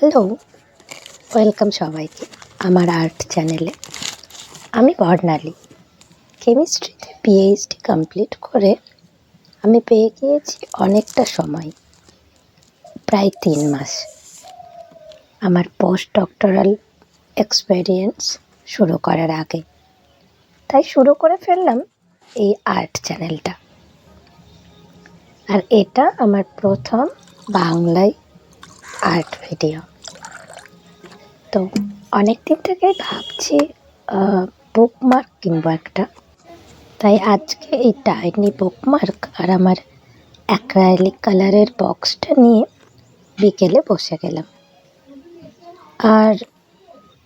Hello, welcome সবাইকে আমার art চ্যানেলে। আমি বর্ণালী। কেমিস্ট্রিতে পিএইচডি কমপ্লিট করে আমি পেয়ে গিয়েছি অনেকটা সময়, প্রায় 3 মাস আমার পোস্ট ডক্টরাল এক্সপেরিয়েন্স শুরু করার আগে। তাই শুরু করে ফেললাম এই আর্ট চ্যানেলটা। আর এটা আমার প্রথম বাংলায় আর্ট ভিডিও। তো অনেক দিন থেকেই ভাবছি বুকমার্ক কিনবো একটা। তাই আজকে এই টাইনি বুকমার্ক আর আমার অ্যাক্রাইলিক কালারের বক্সটা নিয়ে বিকেলে বসে গেলাম। আর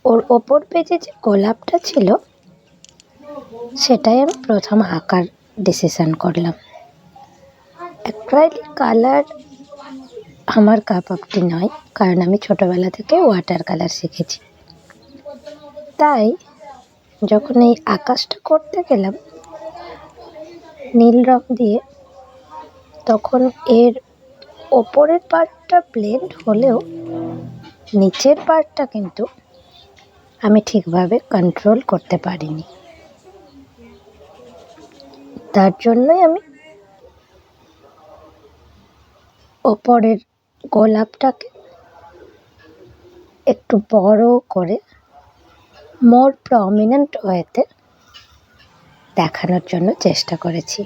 ওর ওপর পেজে যে গোলাপটা ছিল সেটাই আমি প্রথম আঁকার ডিসিশন করলাম। অ্যাক্রাইলিক কালার আমার কাপ অফ টি নয়, কারণ আমি ছোটোবেলা থেকে ওয়াটার কালার শিখেছি। তাই যখন এই আকাশটা করতে গেলাম নীল রং দিয়ে, তখন এর ওপরের পার্টটা ব্লেন্ড হলেও নিচের পার্টটা কিন্তু আমি ঠিকভাবে কন্ট্রোল করতে পারিনি। তার জন্যই আমি ওপরের গোলাপটাকে একটু বড় করে মোর প্রমিনেন্ট ওয়েতে দেখানোর জন্য চেষ্টা করেছি।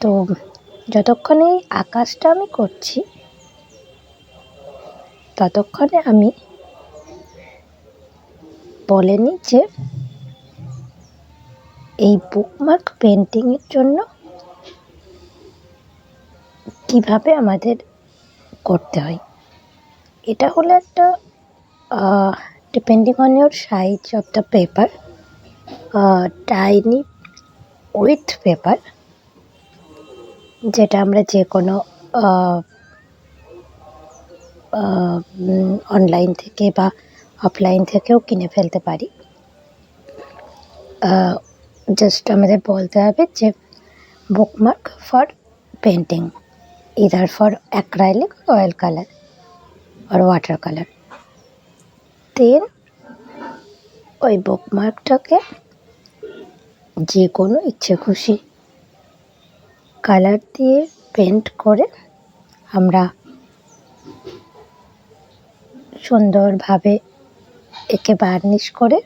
তো যতক্ষণ এই আকাশটা আমি করছি ততক্ষণে আমি বলে নিই যে এই বুকমার্ক পেন্টিংয়ের জন্য কিভাবে আমাদের করতে হয়। এটা হলো একটা depending on your size of the paper, tiny with paper, যেটা আমরা যে কোনো অনলাইন থেকে বা অফলাইন থেকেও কিনে ফেলতে পারি। জাস্ট আমাদের বলতে হবে যে bookmark for painting, either for acrylic, oil colour আর ওয়াটার কালার। দেন ওই বুকমার্কটাকে যে কোনো ইচ্ছে খুশি কালার দিয়ে পেন্ট করে আমরা সুন্দরভাবে একে বার্নিশ করে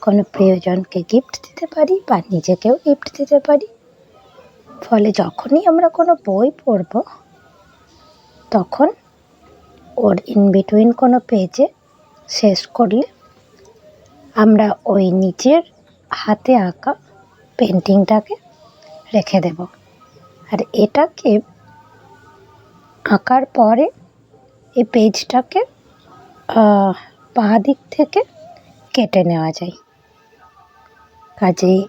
কোনো প্রিয়জনকে গিফট দিতে পারি বা নিজেকেও গিফট দিতে পারি। ফলে যখনই আমরা কোনো বই পড়ব তখন ওর ইন বিটুইন কোনো পেজে শেষ করলে আমরা ওই নিজের হাতে আঁকা পেন্টিংটাকে রেখে দেব। আর এটাকে আঁকার পরে এই পেজটাকে বাঁ দিক থেকে কেটে নেওয়া যায়। কাজেই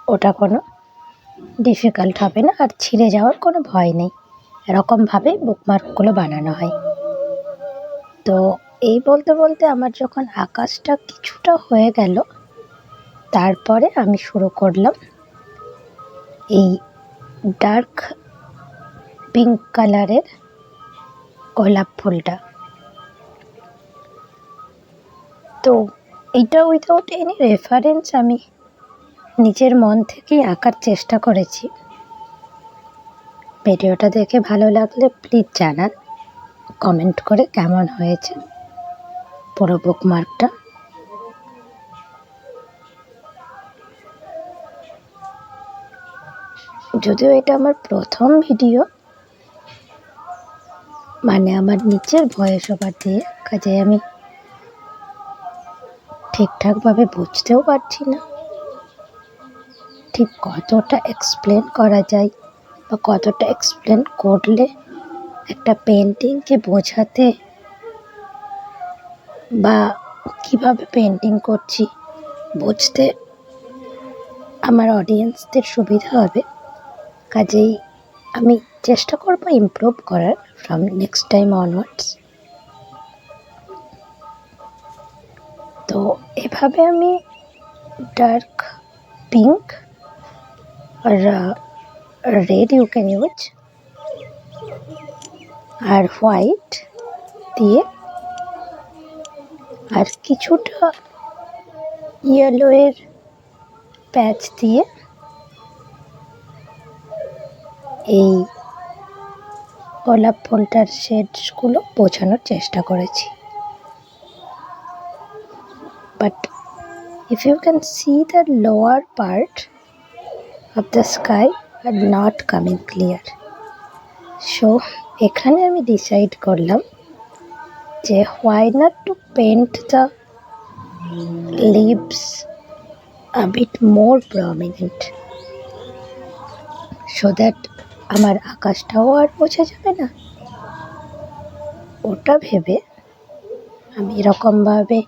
ওটা কোনো ডিফিকাল্ট হবে না, আর ছিঁড়ে যাওয়ার কোনো ভয় নেই। এরকমভাবেই বুকমার্কগুলো বানানো হয়। তো এই বলতে বলতে আমার যখন আকাশটা কিছুটা হয়ে গেল, তারপরে আমি শুরু করলাম এই ডার্ক পিঙ্ক কালারের গোলাপ ফুলটা। তো এটা উইথাউট এনি রেফারেন্স আমি নিজের মন থেকেই আঁকার চেষ্টা করেছি। ভিডিওটা দেখে ভালো লাগলে প্লিজ জানান কমেন্ট করে কেমন হয়েছে পুরো বুকমার্কটা। যদিও এটা আমার প্রথম ভিডিও, মানে আমার নিচের ভয়েস ওভার দিয়ে, কাজে আমি ঠিকঠাকভাবে বুঝতেও পারছি না ঠিক কতটা এক্সপ্লেন করা যায় বা কতটা এক্সপ্লেন করলে একটা পেন্টিংকে বোঝাতে বা কিভাবে পেন্টিং করছি বুঝতে আমার অডিয়েন্সদের সুবিধা হবে। কাজেই আমি চেষ্টা করব ইমপ্রুভ করার ফ্রম নেক্সট টাইম অনওয়ার্ডস। তো এভাবে আমি ডার্ক পিঙ্ক আর রেড ইউ ক্যান ইউজ আর হোয়াইট দিয়ে আর কিছুটা ইয়েলোয়ের প্যাচ দিয়ে এই গোলাপ ফুলটার শেডসগুলো বোঝানোর চেষ্টা করেছি। But if you can see the lower part of the sky are not coming clear. So এখানে আমি ডিসাইড করলাম যে why not to paint the leaves a bit more prominent so that আমার আকাশটাও আর বোঝা যাবে না। ওটা ভেবে আমি এরকমভাবে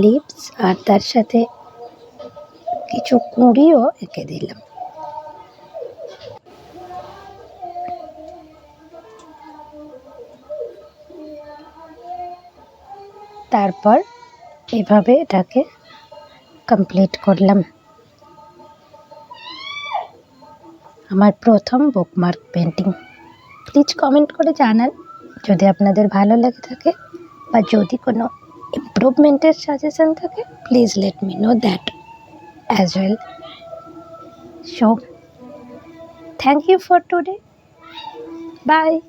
লিভস আর তার সাথে কিছু কুঁড়িও এঁকে দিলাম। তারপর এভাবে এটাকে কমপ্লিট করলাম। আমার প্রথম বুকমার্ক পেন্টিং। প্লিজ কমেন্ট করে জানান যদি আপনাদের ভালো লেগে থাকে, বা যদি কোনো ইমপ্রুভমেন্টের সাজেশন থাকে, please let me know that as well. So, thank you for today. Bye.